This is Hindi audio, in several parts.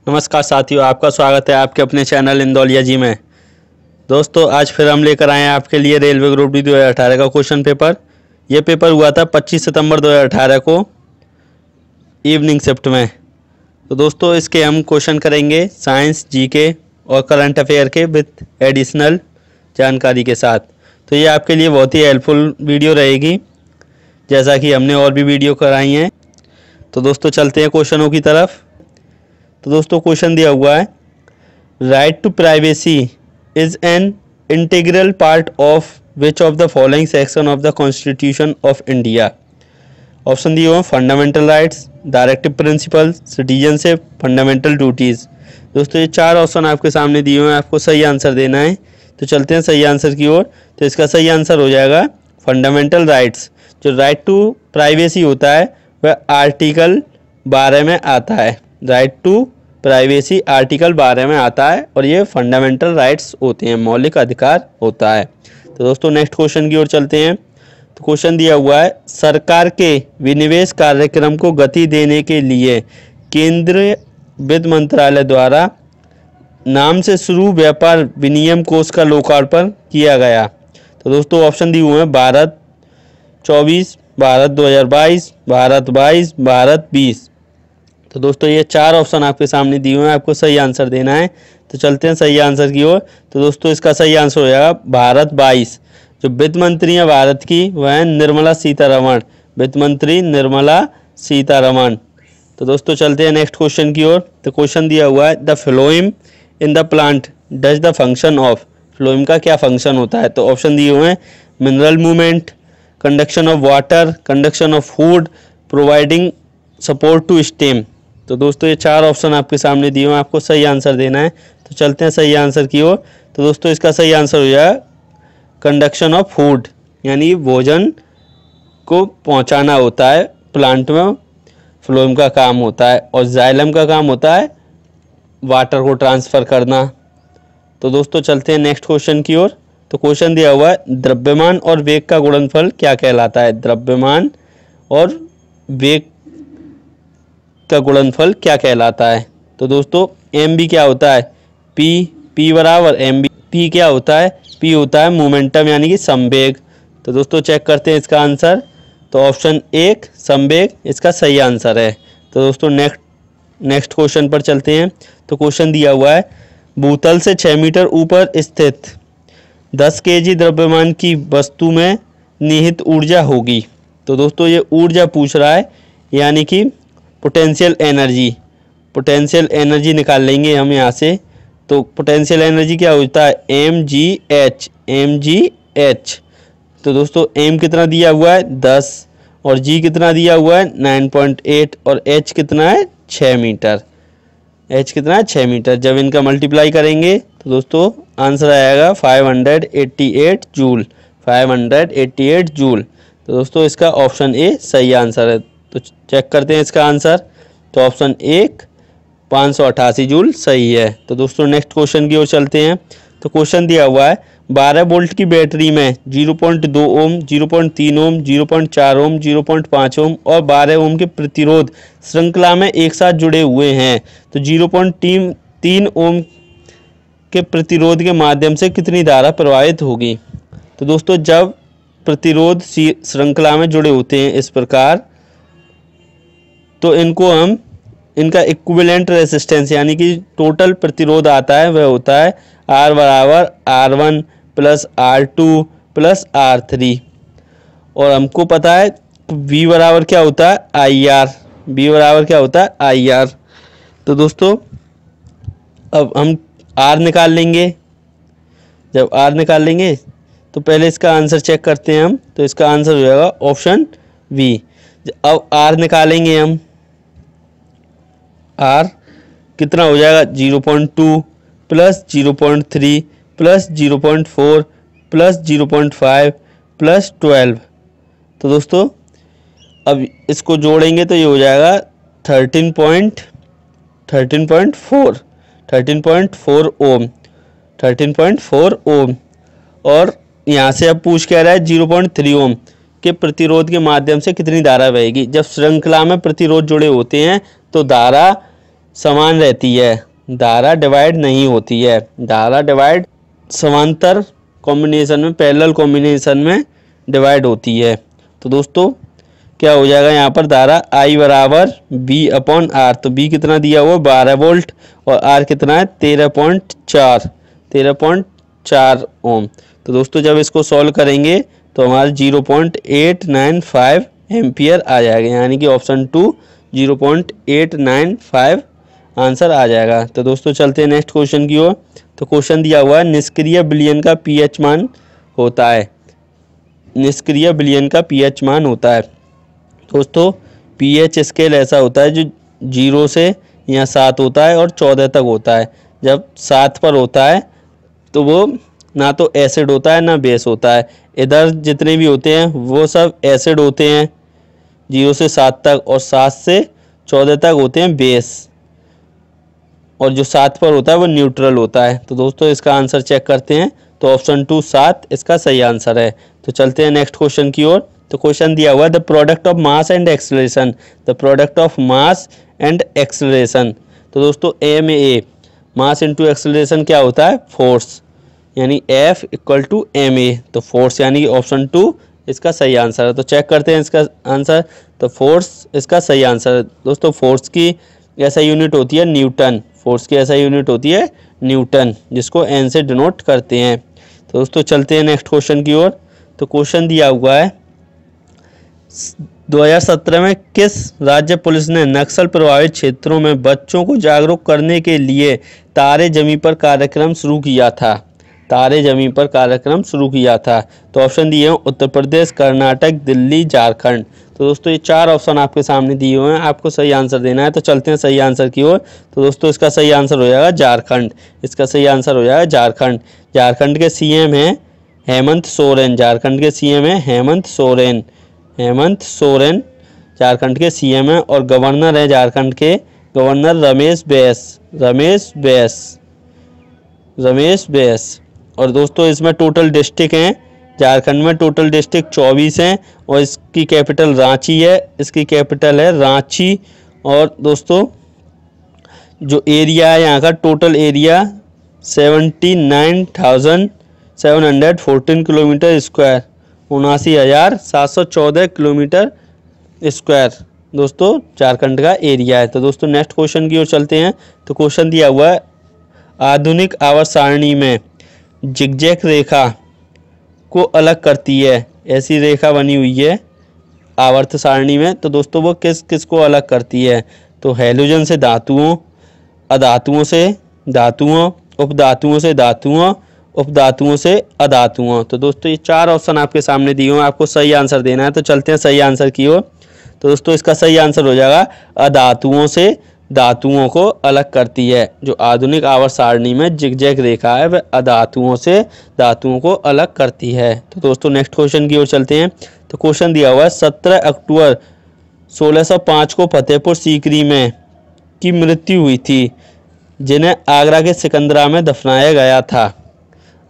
नमस्कार साथियों, आपका स्वागत है आपके अपने चैनल इंदौलिया जी में। दोस्तों, आज फिर हम लेकर आए हैं आपके लिए रेलवे ग्रुप डी 2018 का क्वेश्चन पेपर। ये पेपर हुआ था 25 सितंबर 2018 को इवनिंग शिफ्ट में। तो दोस्तों, इसके हम क्वेश्चन करेंगे साइंस, जीके और करंट अफेयर के विद एडिशनल जानकारी के साथ। तो ये आपके लिए बहुत ही हेल्पफुल वीडियो रहेगी, जैसा कि हमने और भी वीडियो कराई हैं। तो दोस्तों, चलते हैं क्वेश्चनों की तरफ। तो दोस्तों, क्वेश्चन दिया हुआ है, right to privacy is an integral part of which of the following section of the constitution of India. Option दिए हुए हैं, fundamental rights, directive principle, citizenship, fundamental duties. दोस्तों, ये चार ऑप्शन आपके सामने दिए हुए हैं, आपको सही आंसर देना है। तो चलते हैं सही आंसर की ओर। तो इसका सही आंसर हो जाएगा फंडामेंटल राइट्स। जो राइट टू प्राइवेसी होता है वह आर्टिकल 12 में आता है। राइट टू प्राइवेसी आर्टिकल 12 में आता है और ये फंडामेंटल राइट्स होते हैं, मौलिक अधिकार होता है। तो दोस्तों, नेक्स्ट क्वेश्चन की ओर चलते हैं। तो क्वेश्चन दिया हुआ है, सरकार के विनिवेश कार्यक्रम को गति देने के लिए केंद्रीय वित्त मंत्रालय द्वारा नाम से शुरू व्यापार विनियम कोष का लोकार्पण किया गया। तो दोस्तों, ऑप्शन दिए हुए हैं, भारत 24, भारत 2022, भारत 22, भारत 20। तो दोस्तों, ये चार ऑप्शन आपके सामने दिए हुए हैं, आपको सही आंसर देना है। तो चलते हैं सही आंसर की ओर। तो दोस्तों, इसका सही आंसर हो जाएगा भारत 22। जो वित्त मंत्री हैं भारत की वह है निर्मला सीतारमण, वित्त मंत्री निर्मला सीतारमण। तो दोस्तों, चलते हैं नेक्स्ट क्वेश्चन की ओर। तो क्वेश्चन दिया हुआ है, the phloem in the plant does the function of. Phloem का क्या फंक्शन होता है? तो ऑप्शन दिए हुए हैं, mineral movement, conduction of water, conduction of food, providing support to stem. तो दोस्तों, ये चार ऑप्शन आपके सामने दिए हुए हैं, आपको सही आंसर देना है। तो चलते हैं सही आंसर की ओर। तो दोस्तों, इसका सही आंसर हो जाएगा कंडक्शन ऑफ फूड, यानी भोजन को पहुंचाना होता है प्लांट में, फ्लोएम का काम होता है। और जाइलम का काम होता है वाटर को ट्रांसफ़र करना। तो दोस्तों, चलते हैं नेक्स्ट क्वेश्चन की ओर। तो क्वेश्चन दिया हुआ है, द्रव्यमान और वेग का गुणनफल क्या कहलाता है? द्रव्यमान और वेग का गुणनफल क्या कहलाता है? तो दोस्तों, एम बी क्या होता है? पी बराबर एम बी। पी क्या होता है? पी होता है मोमेंटम, यानी कि संवेग। तो दोस्तों, चेक करते हैं इसका आंसर। तो ऑप्शन 1 संवेग इसका सही आंसर है। तो दोस्तों, नेक्स्ट क्वेश्चन पर चलते हैं। तो क्वेश्चन दिया हुआ है, भूतल से 6 मीटर ऊपर स्थित 10 kg द्रव्यमान की वस्तु में निहित ऊर्जा होगी। तो दोस्तों, ये ऊर्जा पूछ रहा है, यानी कि पोटेंशियल पोटेंशियल एनर्जी निकाल लेंगे हम यहाँ से। तो पोटेंशियल एनर्जी क्या होता है? M G H. तो दोस्तों, एम कितना दिया हुआ है? 10, और जी कितना दिया हुआ है? 9.8, और एच कितना है? 6 मीटर। एच कितना है? 6 मीटर। जब इनका मल्टीप्लाई करेंगे तो दोस्तों आंसर आएगा 588 जूल, 588 जूल। तो दोस्तों, इसका ऑप्शन ए सही आंसर है। तो चेक करते हैं इसका आंसर। तो ऑप्शन 1 588 जूल सही है। तो दोस्तों, नेक्स्ट क्वेश्चन की ओर चलते हैं। तो क्वेश्चन दिया हुआ है, 12 वोल्ट की बैटरी में 0.2 ओम, 0.3 ओम, 0.4 ओम, 0.5 ओम और 12 ओम के प्रतिरोध श्रृंखला में एक साथ जुड़े हुए हैं। तो 0.3 ओम के प्रतिरोध के माध्यम से कितनी धारा प्रवाहित होगी? तो दोस्तों, जब प्रतिरोध श्रृंखला में जुड़े होते हैं इस प्रकार, तो इनका इक्विवेलेंट रेजिस्टेंस, यानी कि टोटल प्रतिरोध आता है, वह होता है R बराबर R1 plus R2 plus R3। और हमको पता है V बराबर क्या होता है? IR। V बराबर क्या होता है? IR। तो दोस्तों, अब हम R निकाल लेंगे। जब R निकाल लेंगे तो पहले इसका आंसर चेक करते हैं हम। तो इसका आंसर हो जाएगा ऑप्शन V। अब R निकालेंगे हम। R कितना हो जाएगा? 0.2 प्लस 0.3 प्लस 0.4 प्लस 0.5 प्लस 12। तो दोस्तों, अब इसको जोड़ेंगे तो ये हो जाएगा 13.4 ओम, 13.4 ओम। और यहाँ से अब पूछ कह रहा है 0.3 ओम के प्रतिरोध के माध्यम से कितनी धारा बहेगी। जब श्रृंखला में प्रतिरोध जुड़े होते हैं तो धारा समान रहती है, धारा डिवाइड नहीं होती है। धारा डिवाइड समांतर कॉम्बिनेशन में, पैरेलल कॉम्बिनेशन में डिवाइड होती है। तो दोस्तों क्या हो जाएगा यहाँ पर, धारा I बराबर B अपॉन R। तो B कितना दिया हुआ 12 वोल्ट और R कितना है 13.4 ओम। तो दोस्तों जब इसको सॉल्व करेंगे तो हमारा 0.895 एम्पियर आ जाएगा, यानी कि ऑप्शन 2 0.895 आंसर आ जाएगा। तो दोस्तों चलते हैं नेक्स्ट क्वेश्चन की ओर। तो क्वेश्चन दिया हुआ है निष्क्रिय विलयन का pH मान होता है। निष्क्रिय विलयन का pH मान होता है दोस्तों, pH स्केल ऐसा होता है जो 0 से या 7 होता है और 14 तक होता है। जब 7 पर होता है तो वो ना तो एसिड होता है ना बेस होता है। इधर जितने भी होते हैं वो सब एसिड होते हैं 0 से 7 तक, और 7 से 14 तक होते हैं बेस, और जो 7 पर होता है वो न्यूट्रल होता है। तो दोस्तों इसका आंसर चेक करते हैं, तो ऑप्शन 2 7 इसका सही आंसर है। तो चलते हैं नेक्स्ट क्वेश्चन की ओर। तो क्वेश्चन दिया हुआ है the product of mass and acceleration, the product of mass and acceleration. तो दोस्तों ma, मास इंटू एक्सेलरेशन क्या होता है, फोर्स, यानी F इक्वल टू ma। तो फोर्स यानी कि ऑप्शन 2 इसका सही आंसर है। तो चेक करते हैं इसका आंसर। तो फोर्स इसका सही आंसर है। दोस्तों फोर्स की ऐसा यूनिट होती है न्यूटन, फोर्स की ऐसा यूनिट होती है न्यूटन, जिसको N से डिनोट करते हैं। तो दोस्तों चलते हैं नेक्स्ट क्वेश्चन की ओर। तो क्वेश्चन दिया हुआ है 2017 में किस राज्य पुलिस ने नक्सल प्रभावित क्षेत्रों में बच्चों को जागरूक करने के लिए तारे ज़मीं पर कार्यक्रम शुरू किया था। तारे ज़मीं पर कार्यक्रम शुरू किया था। तो ऑप्शन दिए हैं उत्तर प्रदेश, कर्नाटक, दिल्ली, झारखंड। तो दोस्तों ये 4 ऑप्शन आपके सामने दिए हुए हैं, आपको सही आंसर देना है। तो चलते हैं सही आंसर की ओर। तो दोस्तों इसका सही आंसर हो जाएगा झारखंड। इसका सही आंसर हो जाएगा झारखंड। झारखंड के CM हैं हेमंत सोरेन। झारखंड के CM हैं हेमंत सोरेन। हेमंत सोरेन झारखंड के CM हैं, और गवर्नर है झारखंड के गवर्नर रमेश बैस। रमेश बैस। और दोस्तों इसमें टोटल डिस्ट्रिक्ट हैं झारखंड में, टोटल डिस्ट्रिक्ट 24 हैं, और इसकी कैपिटल रांची है। इसकी कैपिटल है रांची। और दोस्तों जो एरिया है यहाँ का, total area 79,714 kilometre square, 79,714 kilometre square दोस्तों झारखंड का एरिया है। तो दोस्तों नेक्स्ट क्वेश्चन की ओर चलते हैं। तो क्वेश्चन दिया हुआ है आधुनिक आवर्त सारणी में जिगजैग रेखा को अलग करती है, ऐसी रेखा बनी हुई है आवर्त सारणी में। तो दोस्तों वो किस किस को अलग करती है, तो हैलोजन से धातुओं, अधातुओं से धातुओं, उपधातुओं से धातुओं, उपधातुओं से अधातुओं। तो दोस्तों ये 4 ऑप्शन आपके सामने दिए हुए हैं, आपको सही आंसर देना है। तो चलते हैं सही आंसर की ओर। तो दोस्तों इसका सही आंसर हो जाएगा अधातुओं से धातुओं को अलग करती है। जो आधुनिक आवर्त सारणी में जिगजैग रेखा है वह अधातुओं से धातुओं को अलग करती है। तो दोस्तों नेक्स्ट क्वेश्चन की ओर चलते हैं। तो क्वेश्चन दिया हुआ है 17 अक्टूबर 1605 को फतेहपुर सीकरी में की मृत्यु हुई थी, जिन्हें आगरा के सिकंदरा में दफनाया गया था।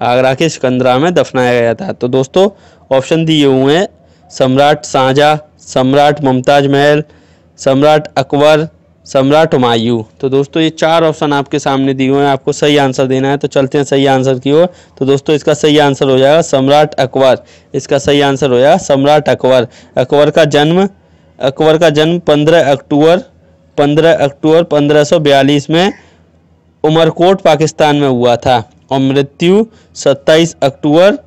आगरा के सिकंदरा में दफनाया गया था। तो दोस्तों ऑप्शन दिए हुए हैं सम्राट शाहजहां, सम्राट मुमताज महल, सम्राट अकबर, सम्राट हुमायूं। तो दोस्तों ये 4 ऑप्शन आपके सामने दिए हुए हैं, आपको सही आंसर देना है। तो चलते हैं सही आंसर की ओर। तो दोस्तों इसका सही आंसर हो जाएगा सम्राट अकबर। इसका सही आंसर हो जाएगा सम्राट अकबर। अकबर का जन्म 15 अक्टूबर 1542 में उमरकोट पाकिस्तान में हुआ था, और मृत्यु 27 अक्टूबर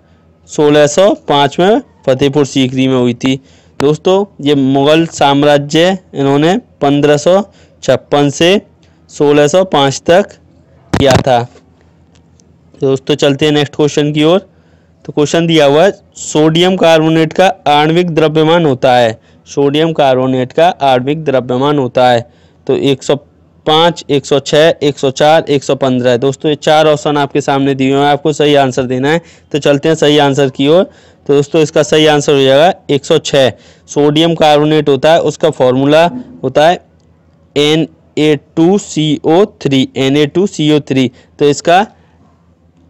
1605 में फतेहपुर सीकरी में हुई थी। दोस्तों ये मुग़ल साम्राज्य इन्होंने 1556 से 1605 तक किया था। दोस्तों चलते हैं नेक्स्ट क्वेश्चन की ओर। तो क्वेश्चन दिया हुआ है सोडियम कार्बोनेट का आणविक द्रव्यमान होता है। सोडियम कार्बोनेट का आणविक द्रव्यमान होता है। तो 105, 106, 104, 115। दोस्तों ये 4 ऑप्शन आपके सामने दिए हुए हैं, आपको सही आंसर देना है। तो चलते हैं सही आंसर की ओर। तो दोस्तों इसका सही आंसर हो जाएगा 106। सोडियम कार्बोनेट होता है, उसका फॉर्मूला होता है Na2CO3। Na2CO3। तो इसका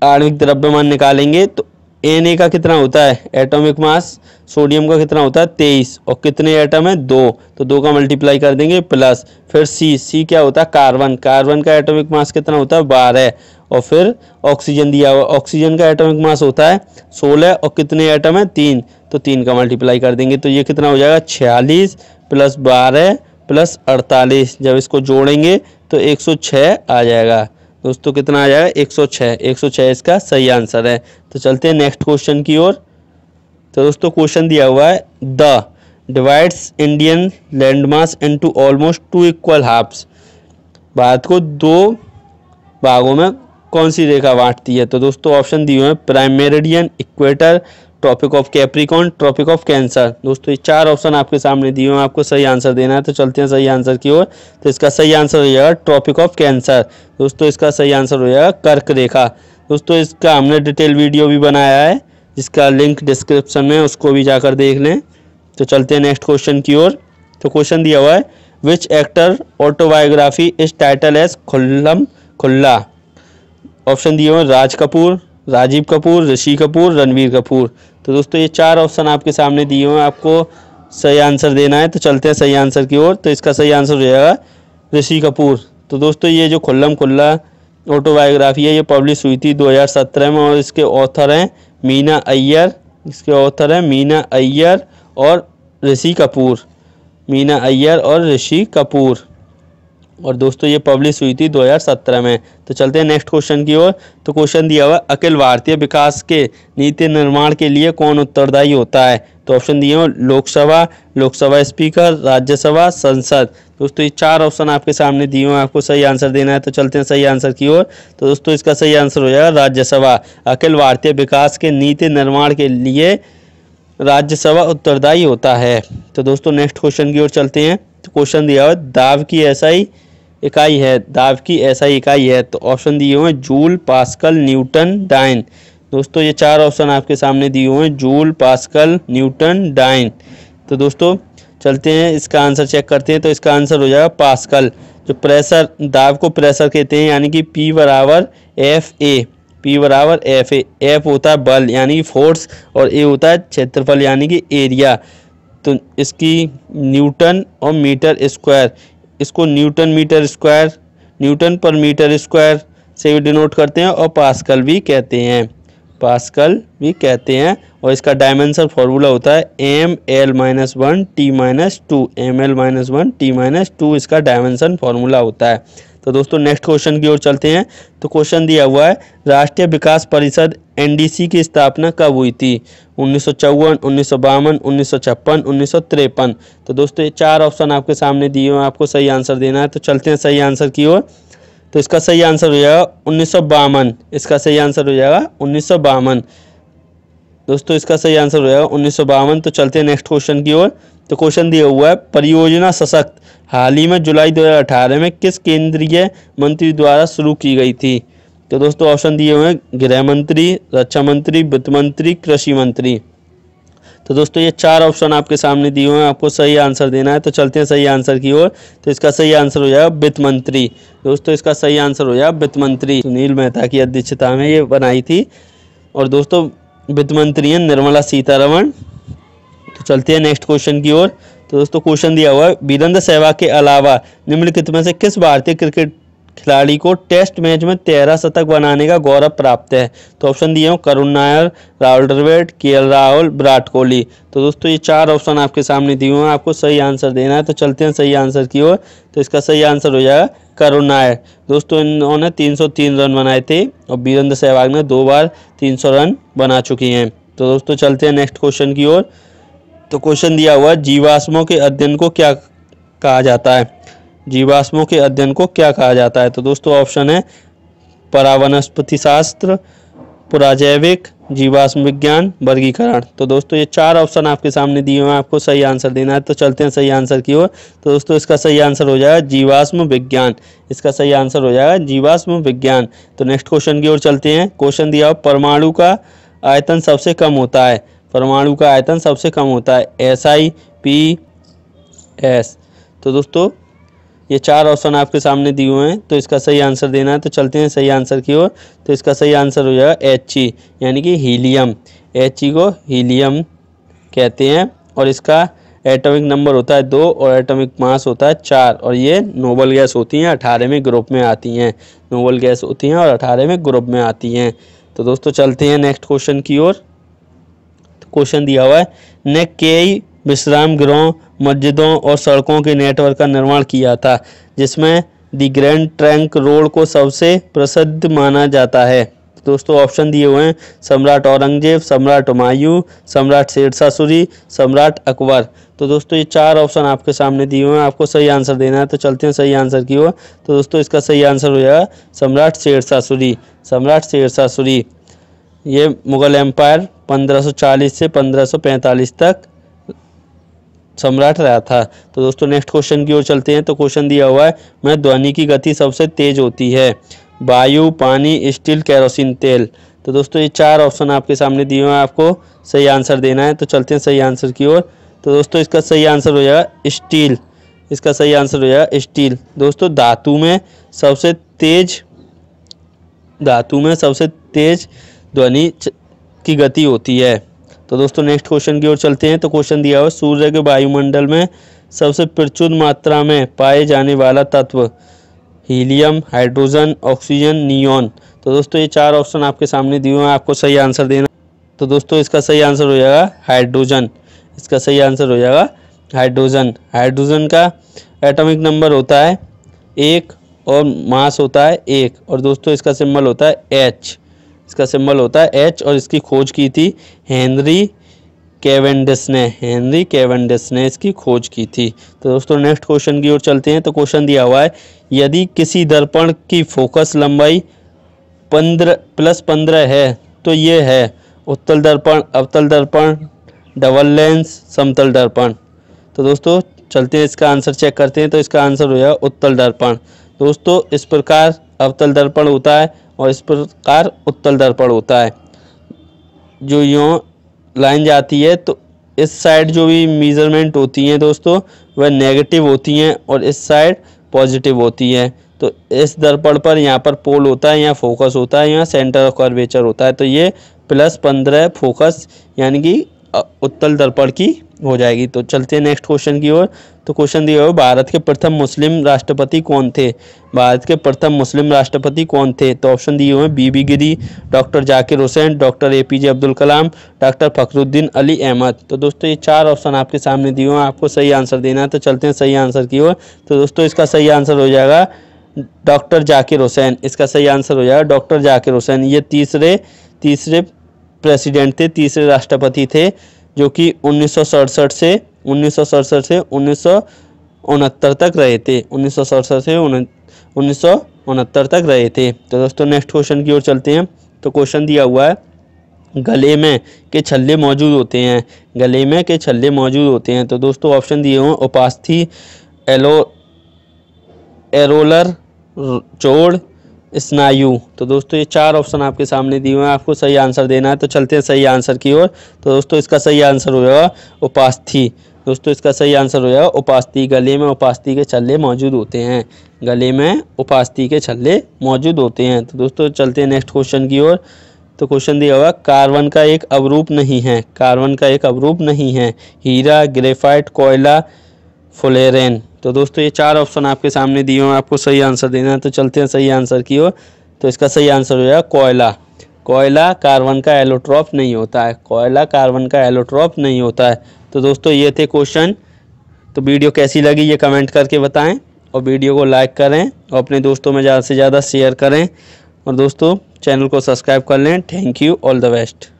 आणविक द्रव्यमान निकालेंगे तो Na का कितना होता है एटॉमिक मास, सोडियम का कितना होता है 23 और कितने एटम है 2, तो 2 का मल्टीप्लाई कर देंगे प्लस। फिर C क्या होता है कार्बन, कार्बन का एटॉमिक मास कितना होता है 12 और फिर ऑक्सीजन दिया हुआ, ऑक्सीजन का एटॉमिक मास होता है 16 और कितने एटम है 3, तो 3 का मल्टीप्लाई कर देंगे तो ये कितना हो जाएगा 46 प्लस 12 प्लस 48, जब इसको जोड़ेंगे तो 106 आ जाएगा। दोस्तों कितना आ जाएगा 106, 106 इसका सही आंसर है। तो चलते हैं नेक्स्ट क्वेश्चन की ओर। तो दोस्तों क्वेश्चन दिया हुआ है the divides Indian landmass into almost 2 equal halves, Bharat को 2 भागों में कौन सी रेखा बांटती है। तो दोस्तों ऑप्शन दिए हुए हैं prime meridian, equator, Tropic of Capricorn, Tropic of Cancer. दोस्तों ये 4 ऑप्शन आपके सामने दिए हुए हैं, आपको सही आंसर देना है। तो चलते हैं सही आंसर की ओर। तो इसका सही आंसर हो जाएगा ट्रॉपिक ऑफ कैंसर। दोस्तों इसका सही आंसर हो जाएगा कर्क रेखा। दोस्तों इसका हमने डिटेल वीडियो भी बनाया है, जिसका लिंक डिस्क्रिप्शन में, उसको भी जाकर देख लें। तो चलते हैं नेक्स्ट क्वेश्चन की ओर। तो क्वेश्चन दिया हुआ है which actor autobiography is title as Khullam Khulla. Option दिए हुए राज कपूर, राजीव कपूर, ऋषि कपूर, रणवीर कपूर। तो दोस्तों ये 4 ऑप्शन आपके सामने दिए हुए हैं, आपको सही आंसर देना है। तो चलते हैं सही आंसर की ओर। तो इसका सही आंसर हो जाएगा ऋषि कपूर। तो दोस्तों ये जो खुल्लम खुल्ला ऑटोबायोग्राफी है ये पब्लिश हुई थी 2017 में और इसके ऑथर हैं मीना अय्यर, इसके ऑथर हैं मीना अय्यर और ऋषि कपूर, मीना अय्यर और ऋषि कपूर। और दोस्तों ये पब्लिश हुई थी 2017 में। तो चलते हैं नेक्स्ट क्वेश्चन की ओर। तो क्वेश्चन दिया हुआ अखिल भारतीय विकास के नीति निर्माण के लिए कौन उत्तरदायी होता है। तो ऑप्शन दिए हुए लोकसभा, लोकसभा स्पीकर, राज्यसभा, संसद। दोस्तों ये 4 ऑप्शन आपके सामने दिए हुए हैं, आपको सही आंसर देना है। तो चलते हैं सही आंसर की ओर। तो दोस्तों इसका सही आंसर हो जाएगा राज्यसभा। अखिल भारतीय विकास के नीति निर्माण के लिए राज्यसभा उत्तरदायी होता है। तो दोस्तों नेक्स्ट क्वेश्चन की ओर चलते हैं। तो क्वेश्चन दिया हुआ दाब की एसआई इकाई है, दाब की एसआई इकाई है। तो ऑप्शन दिए हुए हैं जूल, पास्कल, न्यूटन, डाइन। दोस्तों ये 4 ऑप्शन आपके सामने दिए हुए हैं जूल, पास्कल, न्यूटन, डाइन। तो दोस्तों चलते हैं इसका आंसर चेक करते हैं। तो इसका आंसर हो जाएगा पास्कल। जो प्रेशर, दाब को प्रेशर कहते हैं, यानी कि P बराबर एफ ए, P बराबर एफ ए। एफ होता है बल यानी कि फोर्स और ए होता है क्षेत्रफल यानी कि एरिया। तो इसकी न्यूटन और मीटर स्क्वायर, इसको न्यूटन मीटर स्क्वायर, न्यूटन पर मीटर स्क्वायर से भी डिनोट करते हैं और पास्कल भी कहते हैं, पास्कल भी कहते हैं। और इसका डायमेंशन फॉर्मूला होता है ml-1 t-2, ml-1 t-2 इसका डायमेंशन फॉर्मूला होता है। तो दोस्तों नेक्स्ट क्वेश्चन की ओर चलते हैं। तो क्वेश्चन दिया हुआ है राष्ट्रीय विकास परिषद NDC की स्थापना कब हुई थी। 1954, 1952, 1956, 1953। तो दोस्तों ये 4 ऑप्शन आपके सामने दिए हुए हैं, आपको सही आंसर देना है। तो चलते हैं सही आंसर की ओर। तो इसका सही आंसर हो जाएगा 1952, इसका सही आंसर हो जाएगा 1952। दोस्तों इसका सही आंसर हो जाएगा 1952। तो चलते हैं नेक्स्ट क्वेश्चन की ओर। तो क्वेश्चन दिया हुआ है परियोजना सशक्त हाल ही में जुलाई 2018 में किस केंद्रीय मंत्री द्वारा शुरू की गई थी। तो दोस्तों ऑप्शन दिए हुए हैं गृह मंत्री, रक्षा मंत्री, वित्त मंत्री, कृषि मंत्री। तो दोस्तों ये 4 ऑप्शन आपके सामने दिए हुए हैं, आपको सही आंसर देना है। तो चलते हैं सही आंसर की ओर। तो इसका सही आंसर हो जाएगा वित्त मंत्री। दोस्तों इसका सही आंसर हो जाएगा वित्त मंत्री। सुनील मेहता की अध्यक्षता में ये बनाई थी और दोस्तों वित्त मंत्री हैं निर्मला सीतारमण। तो चलते हैं नेक्स्ट क्वेश्चन की ओर। तो दोस्तों क्वेश्चन दिया हुआ है वीरेंद्र सहवाग के अलावा निम्नलिखित में से किस भारतीय क्रिकेट खिलाड़ी को टेस्ट मैच में 13 शतक बनाने का गौरव प्राप्त है। तो ऑप्शन दिए हैं करुण नायर, राहुल द्रविड़, KL राहुल, विराट कोहली। तो दोस्तों ये 4 ऑप्शन आपके सामने दिए हुए हैं, आपको सही आंसर देना है। तो चलते हैं सही आंसर की ओर। तो इसका सही आंसर हो जाएगा करुण नायर। दोस्तों इन्होंने 303 रन बनाए थे और वीरेंद्र सहवाग ने 2 बार 300 रन बना चुकी हैं। तो दोस्तों चलते हैं नेक्स्ट क्वेश्चन की ओर। तो क्वेश्चन दिया हुआ है जीवाश्मों के अध्ययन को क्या कहा जाता है। जीवाश्मों के अध्ययन को क्या कहा जाता है। तो दोस्तों ऑप्शन है परावनस्पति शास्त्र, पुराजैविक, जीवाश्म विज्ञान, वर्गीकरण। तो दोस्तों ये 4 ऑप्शन आपके सामने दिए हुए हैं, आपको सही आंसर देना है। तो चलते हैं सही आंसर की ओर। तो दोस्तों इसका सही आंसर हो जाएगा जीवाश्म विज्ञान, इसका सही आंसर हो जाएगा जीवाश्म विज्ञान। तो नेक्स्ट क्वेश्चन की ओर चलते हैं। क्वेश्चन दिया हुआ परमाणु का आयतन सबसे कम होता है। परमाणु का आयतन सबसे कम होता है SI, P, S। तो दोस्तों ये 4 ऑप्शन आपके सामने दिए हुए हैं, तो इसका सही आंसर देना है। तो चलते हैं सही आंसर की ओर। तो इसका सही आंसर हो जाएगा He, यानी कि हीलियम। He को हीलियम कहते हैं और इसका एटॉमिक नंबर होता है 2 और एटॉमिक मास होता है 4 और ये नोबल गैस होती हैं, 18वें ग्रुप में आती हैं। नोबल गैस होती हैं और 18वें ग्रुप में आती हैं। तो दोस्तों चलते हैं नेक्स्ट क्वेश्चन की ओर। तो क्वेश्चन दिया हुआ है, ने कई विश्राम गृहों, मस्जिदों और सड़कों के नेटवर्क का निर्माण किया था, जिसमें द ग्रैंड ट्रंक रोड को सबसे प्रसिद्ध माना जाता है। दोस्तों ऑप्शन दिए हुए हैं, सम्राट औरंगजेब, सम्राट हुमायूं, सम्राट शेरशाह सूरी, सम्राट अकबर। तो दोस्तों ये 4 ऑप्शन आपके सामने दिए हुए हैं, आपको सही आंसर देना है। तो चलते हैं सही आंसर की ओर। तो दोस्तों इसका सही आंसर हो जाएगा सम्राट शेरशाह सूरी। सम्राट शेरशाह सूरी ये मुग़ल एम्पायर 1540 से 1545 तक सम्राट रहा था। तो दोस्तों नेक्स्ट क्वेश्चन की ओर चलते हैं। तो क्वेश्चन दिया हुआ है, में ध्वनि की गति सबसे तेज होती है, वायु, पानी, स्टील, केरोसिन तेल। तो दोस्तों ये 4 ऑप्शन आपके सामने दिए हुए हैं, आपको सही आंसर देना है। तो चलते हैं सही आंसर की ओर। तो दोस्तों इसका सही आंसर हो जाएगा स्टील। इसका सही आंसर हो जाएगा स्टील। दोस्तों धातु में सबसे तेज ध्वनि की गति होती है। तो दोस्तों नेक्स्ट क्वेश्चन की ओर चलते हैं। तो क्वेश्चन दिया हुआ, सूर्य के वायुमंडल में सबसे प्रचुर मात्रा में पाए जाने वाला तत्व, हीलियम, हाइड्रोजन, ऑक्सीजन, नियॉन। तो दोस्तों ये 4 ऑप्शन आपके सामने दिए हुए हैं, आपको सही आंसर देना। तो दोस्तों इसका सही आंसर हो जाएगा हाइड्रोजन। इसका सही आंसर हो जाएगा हाइड्रोजन। हाइड्रोजन का एटॉमिक नंबर होता है 1 और मास होता है 1 और दोस्तों इसका सिंबल होता है H। इसका सिंबल होता है H और इसकी खोज की थी हेनरी कैवेंडिश ने इसकी खोज की थी। तो दोस्तों नेक्स्ट क्वेश्चन की ओर चलते हैं। तो क्वेश्चन दिया हुआ है, यदि किसी दर्पण की फोकस लंबाई 15 है तो ये है उत्तल दर्पण, अवतल दर्पण, डबल लेंस, समतल दर्पण। तो दोस्तों चलते हैं इसका आंसर चेक करते हैं। तो इसका आंसर हो जाएगा उत्तल दर्पण। दोस्तों इस प्रकार अवतल दर्पण होता है और इस प्रकार उत्तल दर्पण होता है। जो यूँ लाइन जाती है तो इस साइड जो भी मेजरमेंट होती हैं दोस्तों वह नेगेटिव होती हैं और इस साइड पॉजिटिव होती है। तो इस दर्पण पर यहाँ पर पोल होता है, यहाँ फोकस होता है, यहाँ सेंटर ऑफ कर्वेचर होता है। तो ये +15 फोकस यानी कि उत्तल दर्पण की हो जाएगी। तो चलते हैं नेक्स्ट क्वेश्चन की ओर। तो क्वेश्चन दिया हुआ, भारत के प्रथम मुस्लिम राष्ट्रपति कौन थे? भारत के प्रथम मुस्लिम राष्ट्रपति कौन थे? तो ऑप्शन दिए हुए हैं, V V Giri, doctor Zakir Hussain, doctor APJ Abdul Kalam, doctor Fakhruddin Ali Ahmed. तो दोस्तों ये 4 ऑप्शन आपके सामने दिए हुए हैं, आपको सही आंसर देना है। तो चलते हैं सही आंसर की ओर। तो दोस्तों इसका सही आंसर हो जाएगा डॉक्टर जाकिर हुसैन। इसका सही आंसर हो जाएगा डॉक्टर जाकिर हुसैन। ये तीसरे प्रेसिडेंट थे, तीसरे राष्ट्रपति थे, जो कि 1967 से 1969 तक रहे थे। 1967 से 1969 तक रहे थे। तो दोस्तों नेक्स्ट क्वेश्चन की ओर चलते हैं। तो क्वेश्चन दिया हुआ है, गले में के छल्ले मौजूद होते हैं, गले में के छल्ले मौजूद होते हैं। तो दोस्तों ऑप्शन दिए हुए हैं, उपास्थि, एरोलर, जोड़, स्नायु। तो दोस्तों ये 4 ऑप्शन आपके सामने दिए हुए हैं, आपको सही आंसर देना है। तो चलते हैं सही आंसर की ओर। तो दोस्तों इसका सही आंसर हो जाएगा उपास्थि। दोस्तों इसका सही आंसर हो जाएगा उपास्थि। गले में उपास्थि के छल्ले मौजूद होते हैं, गले में उपास्थि के छल्ले मौजूद होते हैं। तो दोस्तों चलते हैं नेक्स्ट क्वेश्चन की ओर। तो क्वेश्चन दिया हुआ, कार्बन का एक अवरूप नहीं है, कार्बन का एक अवरूप नहीं है, हीरा, ग्रेफाइट, कोयला, फुलेरेन। तो दोस्तों ये 4 ऑप्शन आपके सामने दिए हुए हैं, आपको सही आंसर देना है। तो चलते हैं सही आंसर की ओर। तो इसका सही आंसर हो जाएगा कोयला। कोयला कार्बन का एलोट्रॉप नहीं होता है, कोयला कार्बन का एलोट्रॉप नहीं होता है। तो दोस्तों ये थे क्वेश्चन। तो वीडियो कैसी लगी ये कमेंट करके बताएं और वीडियो को लाइक करें और अपने दोस्तों में ज़्यादा से ज़्यादा शेयर करें और दोस्तों चैनल को सब्सक्राइब कर लें। Thank you, all the best.